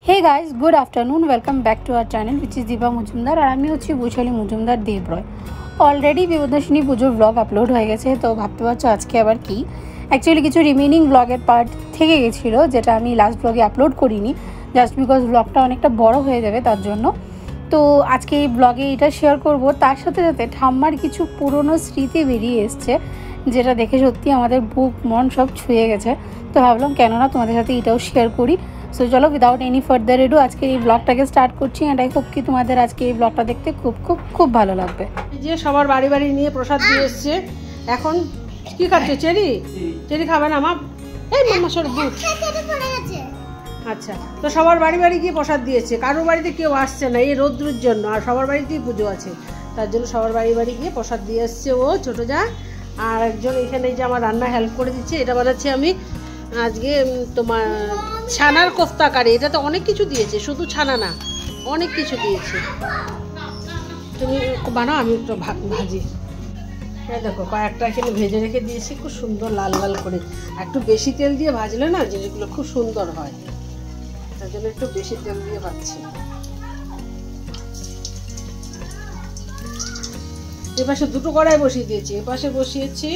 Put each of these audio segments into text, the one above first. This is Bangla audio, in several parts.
Hey guys, good afternoon, welcome back to our channel which is Deepa Majumdar. और আমি হচ্ছি বৈশালী মজুমদার দেবরয়। অলরেডি বিপদর্শিনী পুজোর ব্লগ আপলোড হয়ে গেছে, তো ভাবতে পারছো আজকে আবার কি। অ্যাকচুয়ালি কিছু রিমেনিং ব্লগের পার্ট থেকে গেছিলো যেটা আমি লাস্ট ব্লগে আপলোড করিনি, জাস্ট বিকজ ব্লগটা অনেকটা বড় হয়ে যাবে তার জন্য। তো আজকে এই ব্লগে এটা শেয়ার করব, তার সাথে সাথে ঠাম্মার কিছু পুরনো স্মৃতি বেরিয়ে এসছে যেটা দেখে সত্যি আমাদের বুক মন সব ছুঁয়ে গেছে। তো ভাবলাম কেননা তোমাদের সাথে এটাও শেয়ার করি। সো চলো উইদাউট এনি ফার্দার এডু আজকে এই ব্লগটাকে স্টার্ট করছি। অ্যান্ড আই হোপ কি তোমাদের আজকে এই ব্লগটা দেখতে খুব খুব খুব ভালো লাগবে। যে সবার বাড়ি বাড়ি নিয়ে প্রসাদ দিয়ে এসছে। এখন কি খাচ্ছে? চেরি? চেরি খাবে না মা? এই মামা সর দুধ। আচ্ছা, তো সবার বাড়ি বাড়ি গিয়ে প্রসাদ দিয়েছে। কারোর বাড়িতে কেউ আসছে না এই রৌদ্রের জন্য, আর সবার বাড়িতেই পুজো আছে, তার জন্য সবার বাড়ি বাড়ি গিয়ে প্রসাদ দিয়ে এসছে ও ছোটো যা। আর একজন এখানে যে আমার রান্না হেল্প করে দিচ্ছে, এটা বানাচ্ছি আমি আজকে তোমার ছানার কোফতা কারি। এটা তো অনেক কিছু দিয়েছে, শুধু ছানা না, অনেক কিছু দিয়েছে। তুমি বানাও, আমি একটু ভাজি। হ্যাঁ দেখো, কয়েকটা এখানে ভেজে রেখে দিয়েছি খুব সুন্দর লাল লাল করে। একটু বেশি তেল দিয়ে ভাজলে না জিনিসগুলো খুব সুন্দর হয়, তার জন্য একটু বেশি তেল দিয়ে ভাজছি। এপাশে দুটো কড়াই বসিয়ে দিয়েছি, এপাশে বসিয়েছি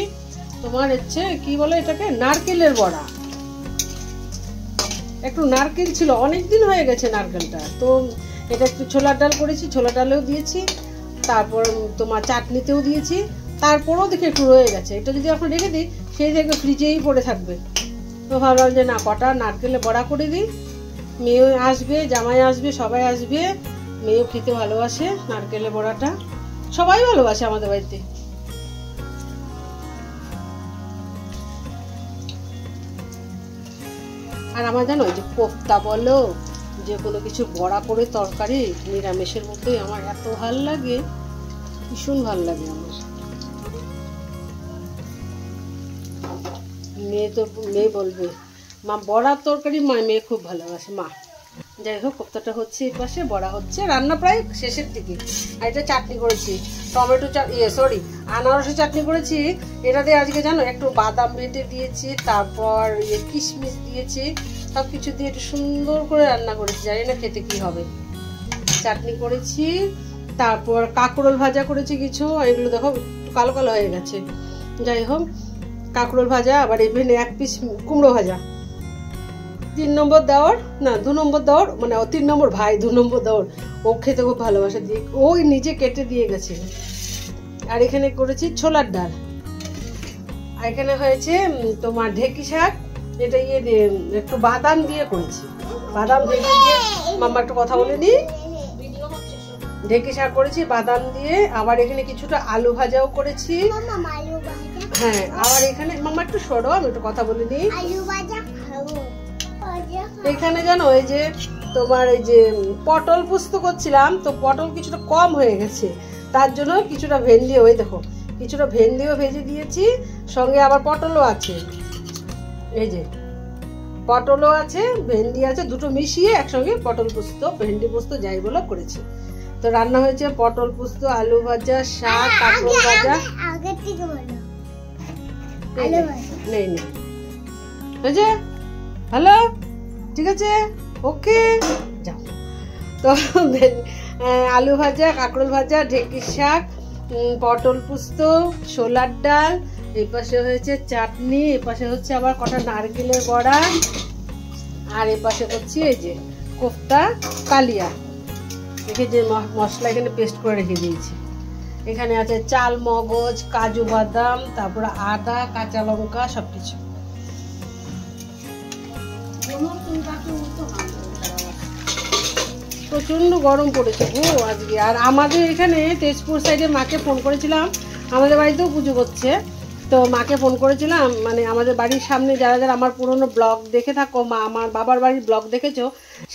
তোমার হচ্ছে কি বলে এটাকে, নারকেলের বড়া। একটু নারকেল ছিল, অনেক দিন হয়ে গেছে নারকেলটা, তো এটা একটু ছোলার ডাল করেছি, ছোলার ডালেও দিয়েছি, তারপর তোমার চাটনিতেও দিয়েছি। তারপরেও দেখে একটু রয়ে গেছে, এটা যদি এখন রেখে দিই সেই দেখবে ফ্রিজেই পড়ে থাকবে। তো ভাবলাম যে না, কটা নারকেলের বড়া করে দিই, মেয়েও আসবে, জামাই আসবে, সবাই আসবে। মেয়েও খেতে ভালোবাসে নারকেলের বড়াটা, সবাই ভালোবাসে আমাদের বাড়িতে। আর আমার জানো যে কোফতা বলো, যে কোনো কিছু বড়া করে তরকারি নিরামিষের মধ্যে আমার এত ভাল লাগে, ভীষণ ভাল লাগে আমার। মেয়ে বলবে মা বড়ার তরকারি, মেয়ে খুব ভালোবাসে মা। যাই হোক, কোফতাটা হচ্ছে এই পাশে, বড়া হচ্ছে, রান্না প্রায় শেষের দিকে। আর এটা চাটনি করেছি, টমেটো আনারসের চাটনি করেছি। এটাতে আজকে জানো একটু বাদাম বেটে দিয়েছি, তারপর কিশমিশ দিয়েছি, সব কিছু দিয়ে একটু সুন্দর করে রান্না করেছি, জানি না খেতে কি হবে। চাটনি করেছি, তারপর কাঁকরোল ভাজা করেছি কিছু, এগুলো দেখো একটু কালো কালো হয়ে গেছে। যাই হোক, কাঁকরোল ভাজা, আবার এখানে 1 পিস কুমড়ো ভাজা। 3 নম্বর দেওয়ার না 2 নম্বর দেওয়ার, মানে 3 নম্বর ভাই, 2 নম্বর দেওয়ার, ও খেতে খুব ভালোবাসে, দিয়ে ওই নিজে কেটে দিয়ে গেছে। আর এখানে করেছি ছোলার ডাল। আর এখানে হয়েছে তোমার ঢেঁকি শাক, এটা একটু বাদাম দিয়ে করেছি, বাদাম ভেজে দিয়ে। মাম্মা একটু কথা বলে নি। ঢেঁকি শাক করেছি বাদাম দিয়ে। আবার এখানে কিছুটা আলু ভাজাও করেছি। হ্যাঁ, আবার এখানে মাম্মা একটু সরো, আমি একটু কথা বলে নি। এখানে জানো এই যে তোমার এই যে পটল পোস্ত করছিলাম, তো পটল কিছুটা কম হয়ে গেছে, তার জন্য কিছুটা ভেন্ডি, ওই দেখো কিছুটা ভেন্ডিও ভেজে দিয়েছি, সঙ্গে আবার পটলও আছে। এই যে পটলও আছে, ভেন্ডি আছে, দুটো মিশিয়ে একসঙ্গে পটল পোস্ত, ভেন্ডি পোস্ত যাই বলো করেছি। তো রান্না হয়েছে পটল পোস্ত, আলু ভাজা, শাক, কাঁকরোল ভাজা। নেই হয়েছে ভালো, ঠিক আছে, ওকে যাও। তো আলু ভাজা, কাঁকরোল ভাজা, ঢেঁকি শাক, পটল পোস্ত, ছোলার ডাল, এই পাশে হয়েছে চাটনি, এই পাশে হচ্ছে আবার কটা নারকেলের বড়া, আর এই পাশে হচ্ছে এই যে কোফতা কালিয়া। দেখে যে মশলা এখানে পেস্ট করে রেখে দিয়েছি। এখানে আছে চাল মগজ, কাজু বাদাম, তারপরে আদা, কাঁচা লঙ্কা, সবকিছু। প্রচন্ড গরম পড়েছে গো আজকে। আর আমাদের এখানে তেজপুর সাইডে মাকে ফোন করেছিলাম, আমাদের বাড়িতেও পুজো করছে, তো মাকে ফোন করেছিলাম, মানে আমাদের বাড়ির সামনে যারা যারা আমার পুরনো ব্লগ দেখে থাকো, মা আমার বাবার বাড়ির ব্লগ দেখেছো,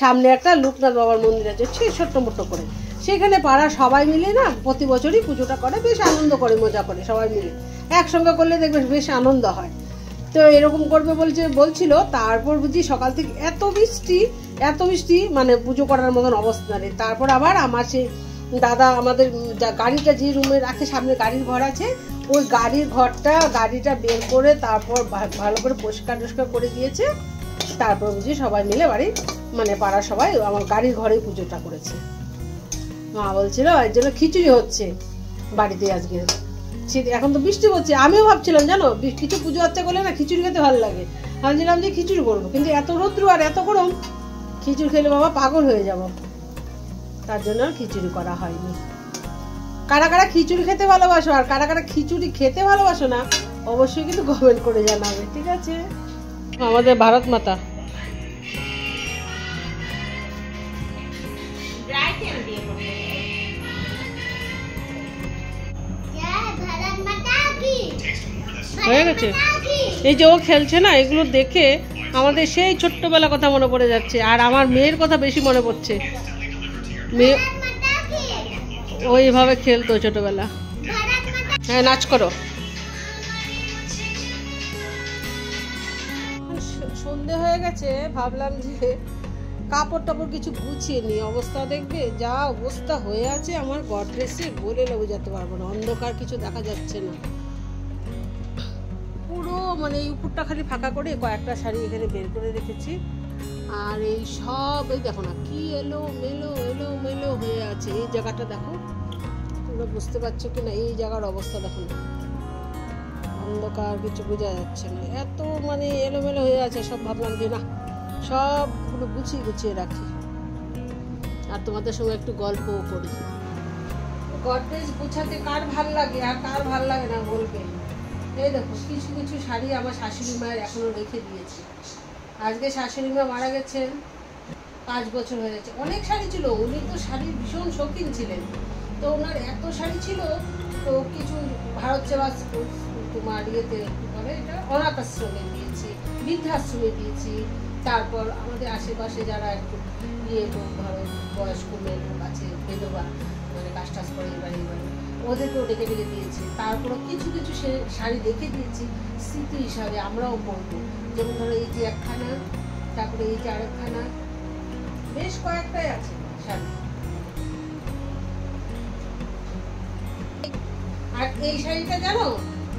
সামনে একটা লোকনাথ বাবার মন্দির আছে, ছোট্ট মোট্ট করে, সেখানে পাড়া সবাই মিলে না প্রতি বছরই পুজোটা করে, বেশ আনন্দ করে, মজা করে, সবাই মিলে একসঙ্গে করলে দেখবে বেশ আনন্দ হয়। তো এরকম করবে বলছিল, তারপর বুঝি সকাল থেকে এত বৃষ্টি, মানে পুজো করার মতন অবস্থা নেই। তারপর আবার আমার সেই দাদা আমাদের গাড়িটা যে রুমে রাখে, সামনে গাড়ির ঘর আছে, ওই গাড়িটা বের করে তারপর ভালো করে পরিষ্কার করে দিয়েছে। তারপর বুঝি সবাই মিলে বাড়ি মানে পাড়া সবাই আমার গাড়ির ঘরেই পুজোটা করেছে। মা বলছিল এর জন্য খিচুড়ি হচ্ছে বাড়িতে আজকে। এখন তো বৃষ্টি হচ্ছে, আমিও ভাবছিলাম জানো কিছু পুজো হচ্ছে করলে না খিচুড়ি খেতে ভালো লাগে। আমি ভাবছিলাম যে খিচুড়ি করবো, কিন্তু এত রৌদ্র আর এত গরম, খিচুড়ি খেলে বাবা পাগল হয়ে যাব, তার জন্য আর খিচুড়ি করা হয়নি। কারা কারা খিচুড়ি খেতে ভালোবাসো আর কারা কারা খিচুড়ি খেতে ভালোবাসো না অবশ্যই কিন্তু কমেন্ট করে জানাবে, ঠিক আছে? আমাদের ভারত মাতা হয়ে গেছে। এই যে ও খেলছে না, এগুলো দেখে আমাদের সেই ছোট্টবেলা কথা মনে পড়ে যাচ্ছে, আর আমার মেয়ের কথা বেশি মনে পড়ছে। মেয়ে ওইভাবে খেলতো ছোটবেলা। হ্যাঁ, নাচ করো। সন্ধে হয়ে গেছে, ভাবলাম যে কাপড় টাপড় কিছু গুছিয়ে নি। অবস্থা দেখবে যা অবস্থা হয়ে আছে আমার গডরেজে, বলে বোঝাতে পারবো না। অন্ধকার, কিছু দেখা যাচ্ছে না পুরো, মানে এই উপরটা খালি ফাঁকা করে কয়েকটা শাড়ি এখানে বের করে রেখেছি। আর এই সব এই দেখো না কি এলো মেলো হয়ে আছে। এই জায়গাটা দেখো, তোমরা বুঝতে পারছো কিনা? এই জায়গার অবস্থা দেখো না, অন্ধকার, কিছু বোঝা যাচ্ছে না, এত মানে এলোমেলো হয়ে আছে সব। ভাবলাম যে না সবগুলো গুছিয়ে রাখি আর তোমাদের সঙ্গে একটু গল্পও করি। গডরেজ গুছাতে কার ভাল লাগে আর কার ভাল লাগে না বলবে। এই দেখো কিছু কিছু শাড়ি আমার শাশুড়ি মায়ের এখনো রেখে দিয়েছে। আজকে শাশুড়ি মা মারা গেছেন, 5 বছর হয়ে গেছে। অনেক শাড়ি ছিল, উনি তো শাড়ির ভীষণ শৌখিন ছিলেন, তো ওনার এত শাড়ি ছিল। তো কিছু ভারত সেবা তোমার ইয়েতে বলে এটা অনাথ আশ্রমে দিয়েছি, বৃদ্ধাশ্রমে দিয়েছি। তারপর আমাদের আশেপাশে যারা একটু ইয়ে লোক, ধরো বয়স্ক মেয়ে লোক আছে, বেদবা, মানে কাজ টাজ করে এবারে ওদেরকেও ডেকে দিয়েছি। তারপরও কিছু কিছু শাড়ি রেখে দিয়েছি স্মৃতি হিসাবে, আমরাও পরবো। যেমন ধরো এই যে একখানা, তারপরে এই যে আরেকখানা, বেশ কয়েকটাই আছে শাড়ি। আর এই শাড়িটা জানো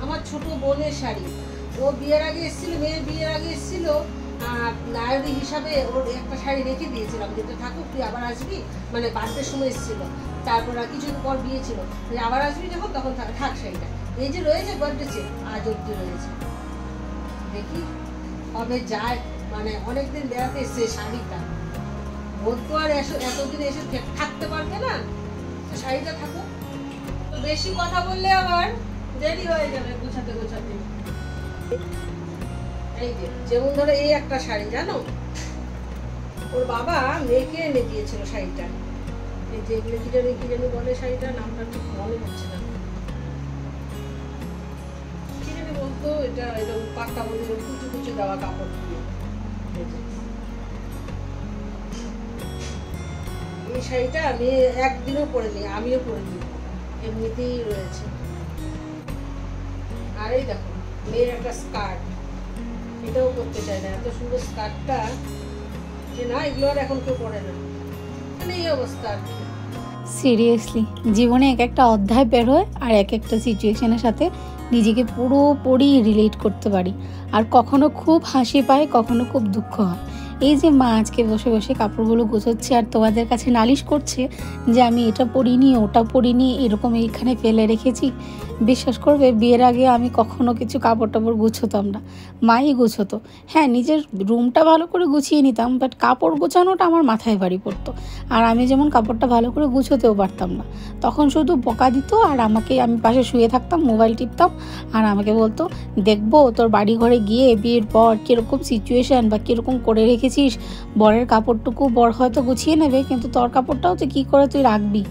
আমার ছোট বোনের শাড়ি, ও বিয়ের আগে এসেছিল, মেয়ের বিয়ের আগে এসেছিল, আর নায়রি হিসাবে ওর একটা শাড়ি রেখে দিয়েছিলাম, যেটা থাকুক তুই আবার আসবি, মানে বার্থডের সময় এসেছিল। তারপর আর কিছুদিন পর বিয়ে ছিল, আবার আসবি যখন তখন থাক শাড়িটা। এই যে রয়েছে বার্থডে, আজ অব্দি রয়েছে। দেখি কবে যায়, মানে অনেকদিন বেড়াতে এসছে শাড়িটা, ওর তো আর এতদিন এসে থাকতে পারবে না, শাড়িটা থাকুক। তো বেশি কথা বললে আবার দেরি হয়ে যাবে গোছাতে। এই যে যেমন ধরো এই একটা শাড়ি জানো, ওর বাবা মেয়েকে এনে দিয়েছিল শাড়িটা। এই যে এগুলো কি জানি বলে শাড়িটা, নামটা ঠিক মনে হচ্ছে না, কি জানি বলতো। এটা একদম পাক্কা বলে কুচু দেওয়া কাপড় দিয়ে। এই শাড়িটা আমি একদিনও পরিনি, আমিও পরিনি, এমনিতেই রয়েছে। আর এই দেখো মেয়ের একটা স্কার্ট, এটাও করতে চাই না, এত সুন্দর স্কার্টটা যে না, এগুলো আর এখন কেউ পরে না, মানে এই অবস্থা আর কি। সিরিয়াসলি জীবনে এক একটা অধ্যায় বের হয় আর এক একটা সিচুয়েশনের সাথে নিজেকে পুরোপুরি রিলেট করতে পারি। আর কখনো খুব হাসি পায়, কখনো খুব দুঃখ হয়। এই যে মা আজকে বসে বসে কাপড়গুলো গোছাচ্ছে আর তোমাদের কাছে নালিশ করছে যে আমি এটা পরিনি, ওটা পরিনি, এরকম এইখানে ফেলে রেখেছি। বিশ্বাস করবে বিয়ের আগে আমি কখনো কিছু কাপড় টাপড় গুছোতাম না, মাই গুছোতো। হ্যাঁ, নিজের রুমটা ভালো করে গুছিয়ে নিতাম, বাট কাপড় গোছানোটা আমার মাথায় ভারী পড়তো। আর আমি যেমন কাপড়টা ভালো করে গুছোতেও পারতাম না, তখন শুধু বকা দিত। আর আমি পাশে শুয়ে থাকতাম, মোবাইল টিপতাম, আর আমাকে বলতো দেখবো তোর বাড়ি ঘরে গিয়ে বিয়ের পর কীরকম সিচুয়েশান বা কীরকম করে রেখেছিস। বরের কাপড়টুকু বর হয়তো গুছিয়ে নেবে, কিন্তু তোর কাপড়টাও তো কী করে তুই রাখবি।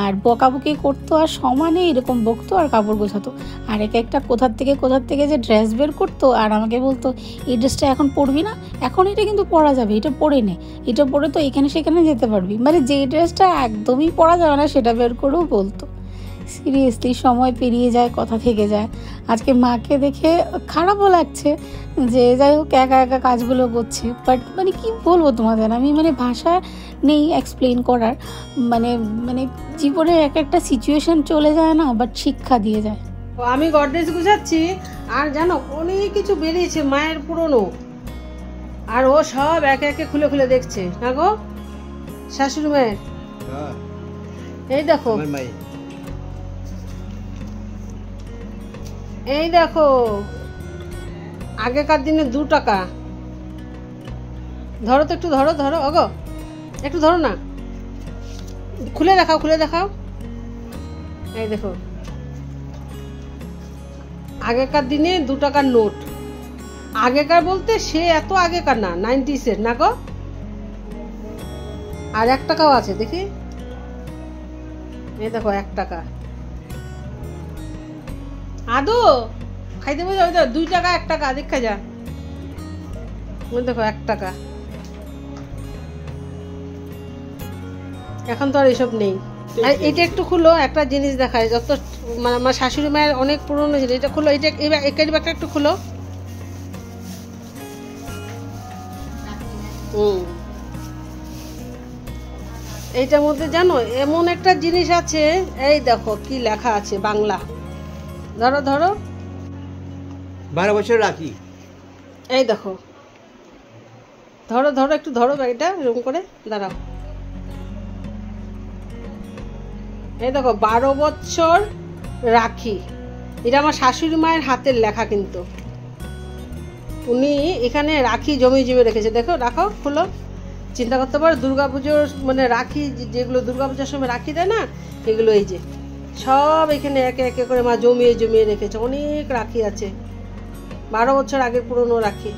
আর বকাবকি করতো আর সমানে এরকম বকতো আর কাপড় গোছাতো। আর একটা কোথার থেকে যে ড্রেস বের করতো আর আমাকে বলতো এই ড্রেসটা এখন পরবি না, এখন এটা কিন্তু পরা যাবে, এটা পরে নে, এটা পরে তো এখানে সেখানে যেতে পারবি। মানে যে ড্রেসটা একদমই পরা যাবে না সেটা বের করেও বলতো। সিরিয়াসলি সময় পেরিয়ে যায়, কথা থেকে যায়। আজকে মাকে দেখে খারাপও লাগছে যে যাই হোক একা একা কাজগুলো করছে, বাট মানে কি বলবো তোমাদের, আমি মানে ভাষা নেই এক্সপ্লেন করার। মানে জীবনের এক একটা সিচুয়েশন চলে যায় না, বাট শিক্ষা দিয়ে যায়। আমি গডরেজ গুছাচ্ছি আর জানো অনেক কিছু বেরিয়েছে মায়ের পুরনো, আর ও সব একে একে খুলে খুলে দেখছে না গো শাশুড়ি মায়ের। এই দেখো এই দেখো আগেকার দিনে 2 টাকা। ধরো তো একটু, ধরো ধরো অগো একটু ধরো না, খুলে দেখাও খুলে দেখাও। এই দেখো আগেকার দিনে 2 টাকার নোট। আগেকার বলতে সে এত আগেকার না, 90s না গো। আর 1 টাকাও আছে দেখি, এই দেখো 1 টাকা। আদো খাইতে বলছে 2 টাকা 1 টাকা দেখা যা। দেখো 1 টাকা। এখন তো আর এসব নেই। আর এটা একটু খুলো, একটা জিনিস দেখায় যত, মানে আমার শাশুড়ি মায়ের অনেক পুরনো জিনিস। এটা খুলো, এটা এই ব্যাগটা একটু খুলো। এইটার মধ্যে জানো এমন একটা জিনিস আছে, এই দেখো কি লেখা আছে বাংলা। ধরো ধরো 12 বছর রাখি। এই দেখো ধরো ধরো একটু ধরো ব্যাগটা এরকম করে দাঁড়াও। এই দেখো 12 বছর রাখি। এটা আমার শাশুড়ি মায়ের হাতের লেখা, কিন্তু উনি এখানে রাখি জমিয়ে রেখেছে। দেখো রাখো, খুলো, চিন্তা করতে পারো। দুর্গাপুজোর মানে রাখি যেগুলো দুর্গাপূজার সময় রাখি দেয় না, এগুলো এই যে সব এখানে একে একে করে মা জমিয়ে রেখেছে। অনেক রাখি আছে, 12 বছর আগের পুরনো রাখি।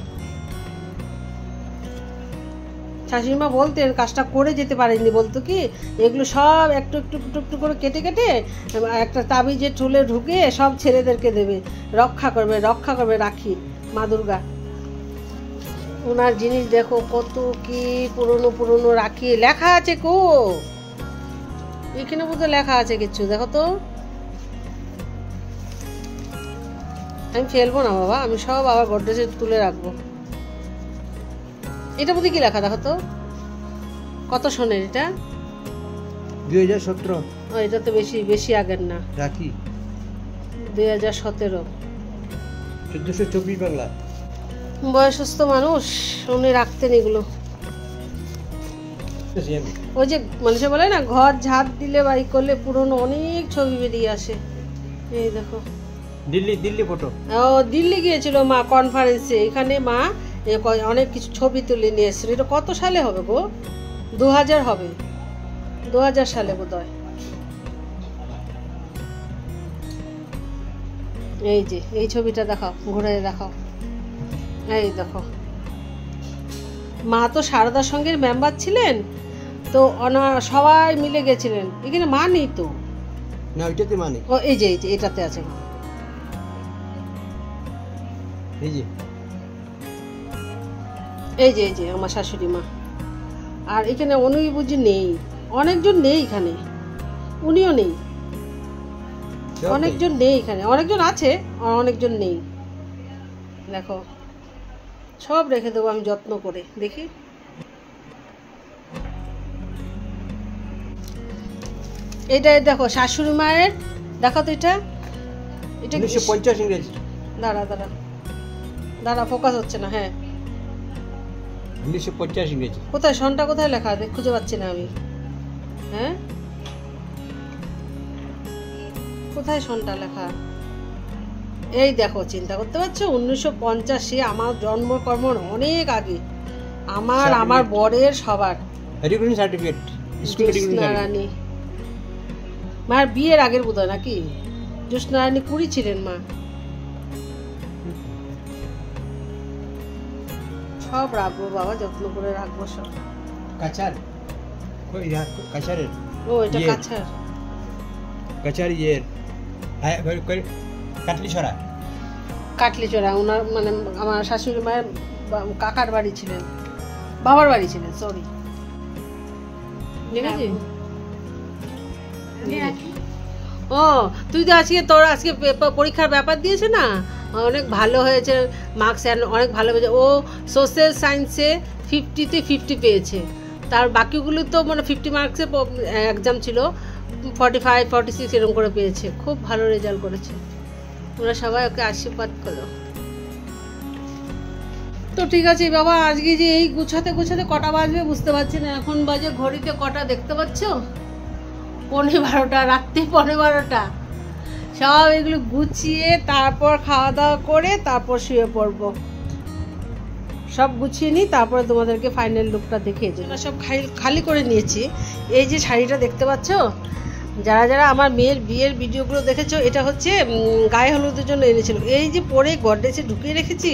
শাশুড়ি মা বলতেন কাজটা করে যেতে পারেননি, বলতো কি এগুলো সব একটু একটু একটু একটু করে কেটে কেটে একটা তাবিজে ঠুলে ঢুকে সব ছেলেদেরকে দেবে, রক্ষা করবে রাখি মা দুর্গা। ওনার জিনিস দেখো কত কি পুরনো রাখি লেখা আছে। কো এখানে বোধহয় লেখা আছে কিছু, দেখো তো। আমি ফেলবো না বাবা, আমি সব আবার গডরেজে তুলে রাখবো। এটা মধ্যে কি লেখা দেখো তো, কত সনের এটা? 2017। ও এটা তো বেশি আগের না, রাখি 2017। 1424 বাংলা। বয়সস্থ মানুষ, উনি রাখতেন এগুলো। ওই যে মানুষে বলে না ঘর ঝাড় দিলে বা করলে পুরনো অনেক ছবি বেরিয়ে আসে। এই দেখো দিল্লি ফটো। ও দিল্লি গিয়েছিল মা কনফারেন্সে, এখানে মা অনেক কিছু ছবি তুলে নিয়ে এসেছিল। এটা কত সালে হবে গো? 2000 হবে, 2000 সালে বোধহয়। এই যে এই ছবিটা দেখাও, ঘুরে দেখাও। এই দেখো মা তো সারদা সংঘের মেম্বার ছিলেন, তো সবাই মিলে গেছিলেন। এখানে মা নেই তো না, ওইটাতে মানে ও এই যে এটাতে আছে মা। এই যে আমার শাশুড়ি মা। আর এখানে উনি বুঝি নেই, অনেকজন নেই এখানে, উনিও নেই, অনেকজন নেই এখানে, অনেকজন আছে অনেকজন নেই। দেখো সব রেখে দেবো আমি যত্ন করে। দেখি এটা দেখো শাশুড়ি মায়ের, দেখো তো এটা 1950 ইংরেজি। দাঁড়া ফোকাস হচ্ছে না। হ্যাঁ 1950 ইংরেজি। কোথায় সনটা কোথায় লেখা খুঁজে পাচ্ছি না আমি। হ্যাঁ কোথায় সনটা লেখা? এই দেখো চিন্তা করতে পারছো 1950, আমার জন্মকর্মর অনেক আগে, আমার বরের সবার। এডুকেশন সার্টিফিকেট, স্কুল এডুকেশন রানী মার বিয়ের আগের বোধহয় নাকি? জ্যোৎস্না রানী 20 ছিলেন মা। সব রাখবো বাবা, যত্ন করে রাখবো সব। কাছার কই কাছারের? ও এটা কাছার, কাছার ইয়ের কাটলিছড়া। ওনার মানে আমার শাশুড়ি মায়ের কাকার বাড়ি ছিলেন, বাবার বাড়ি ছিলেন, সরি। ঠিক আছে। ও তুই তো আজকে তোর আজকে পরীক্ষার ব্যাপার দিয়েছে না, অনেক ভালো হয়েছে, মার্কস অনেক ভালো হয়েছে। ও সোশ্যাল সায়েন্সে 50-তে 50 পেয়েছে, তার বাকিগুলো তো মানে 50 মার্কসে এক্সাম ছিল, 45-46 এরকম করে পেয়েছে। খুব ভালো রেজাল্ট করেছে। ওরা সবাই ওকে আশীর্বাদ করো। তো ঠিক আছে বাবা, আজকে যে এই গুছাতে গুছাতে কটা বাজবে বুঝতে পারছি না। এখন বাজে ঘড়িতে কটা দেখতে পাচ্ছ, 12:15, রাত্রি 12:15। সব এগুলো গুছিয়ে তারপর খাওয়া দাওয়া করে তারপর শুয়ে পড়বো। সব গুছিয়ে নিই, তারপরে তোমাদেরকে ফাইনাল লুকটা দেখিয়ে দিই। সব খালি করে নিয়েছি। এই যে শাড়িটা দেখতে পাচ্ছ, যারা যারা আমার মেয়ের বিয়ের ভিডিওগুলো দেখেছো, এটা হচ্ছে গায়ে হলুদের জন্য এনেছিল। এই যে পরে গডরেজে ঢুকিয়ে রেখেছি,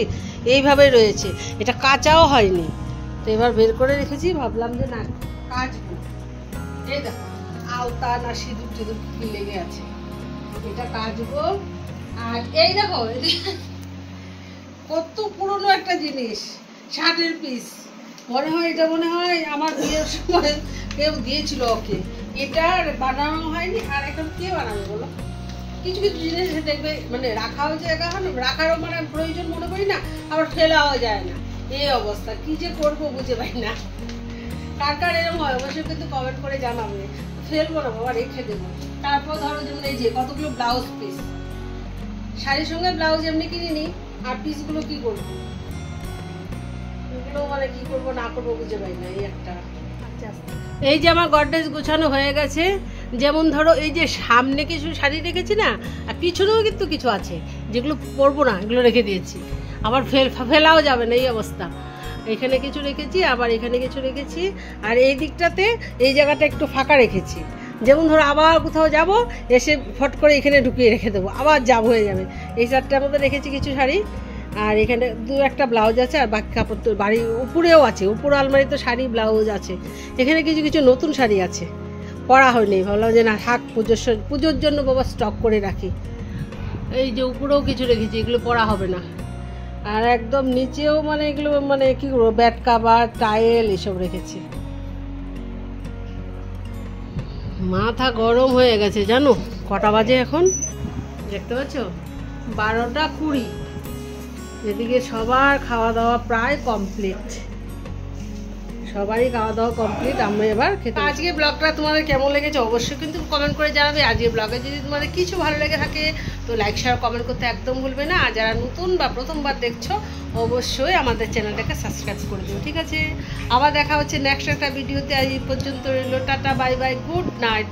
এইভাবে রয়েছে, এটা কাচাও হয়নি। তো এবার বের করে রেখেছি, ভাবলাম যে না কাচবো। এই দেখো আলতা না সিঁদুর টিঁদুর কি লেগে আছে, এটা কাচবো। আর এই দেখো কত পুরনো একটা জিনিস, শার্টের পিস, মনে হয় এটা মনে হয় আমার বিয়ের সময় কেউ দিয়েছিল ওকে। এটা বানানো হয়নি, আর এখন কে বানাবে বলো? কিছু কিছু জিনিস দেখবে মানে রাখাও জায়গা হয় না, রাখারও মানে প্রয়োজন মনে করি না, আবার ফেলাও যায় না। এই অবস্থা, কি যে করবো বুঝে পাই না। কার কার এরকম হয় অবশ্যই কিন্তু কমেন্ট করে জানাবে। ফেলবো না বাবা, রেখে দেবো। তারপর ধরো যেমন এই যে কতগুলো ব্লাউজ পিস, শাড়ির সঙ্গে ব্লাউজ এমনি কিনে নিই, আর পিসগুলো কি করবো, এগুলো মানে কি করবো না করবো বুঝে পাই না। এই একটা এই যে আমার গডরেজ গোছানো হয়ে গেছে। যেমন ধরো এই যে সামনে কিছু শাড়ি রেখেছি না, আর পিছনেও কিন্তু কিছু আছে যেগুলো পরবো না, এগুলো রেখে দিয়েছি। আবার ফেলাও যাবে না, এই অবস্থা। এখানে কিছু রেখেছি, আবার এখানে কিছু রেখেছি, আর এই দিকটাতে এই জায়গাটা একটু ফাঁকা রেখেছি। যেমন ধরো আবার কোথাও যাব, এসে ফট করে এখানে ঢুকিয়ে রেখে দেবো, আবার যাব হয়ে যাবে। এই চারটার মধ্যে রেখেছি কিছু শাড়ি, আর এখানে একটা ব্লাউজ আছে, আর বাকি কাপড় তো বাড়ির উপরেও আছে, উপর আলমারি তো শাড়ি ব্লাউজ আছে। এখানে কিছু কিছু নতুন শাড়ি আছে, পরা হয়নি, ভাবলাম যে না থাক, পুজোর জন্য বাবা স্টক করে রাখি। এই যে উপরেও কিছু রেখেছি, এগুলো পরা হবে না। আর একদম নিচেও মানে এগুলো মানে কি করবো, ব্যাট কাভার, টাইল এসব রেখেছি। মাথা গরম হয়ে গেছে জানো। কটা বাজে এখন দেখতে পাচ্ছ, 12:20। এদিকে সবার খাওয়া দাওয়া প্রায় কমপ্লিট, সবারই খাওয়া দাওয়া কমপ্লিট। আমরা এবার খেতে। আজকে ব্লগটা তোমাদের কেমন লেগেছে অবশ্যই কিন্তু কমেন্ট করে জানাবে। আজকে ব্লগে যদি তোমাদের কিছু ভালো লেগে থাকে তো লাইক শেয়ার কমেন্ট করতে একদম ভুলবে না। আর যারা নতুন বা প্রথমবার দেখছো অবশ্যই আমাদের চ্যানেলটাকে সাবস্ক্রাইব করে দিও, ঠিক আছে? আবার দেখা হচ্ছে নেক্সট একটা ভিডিওতে। আজ এই পর্যন্ত রইল, tata bye bye, good night.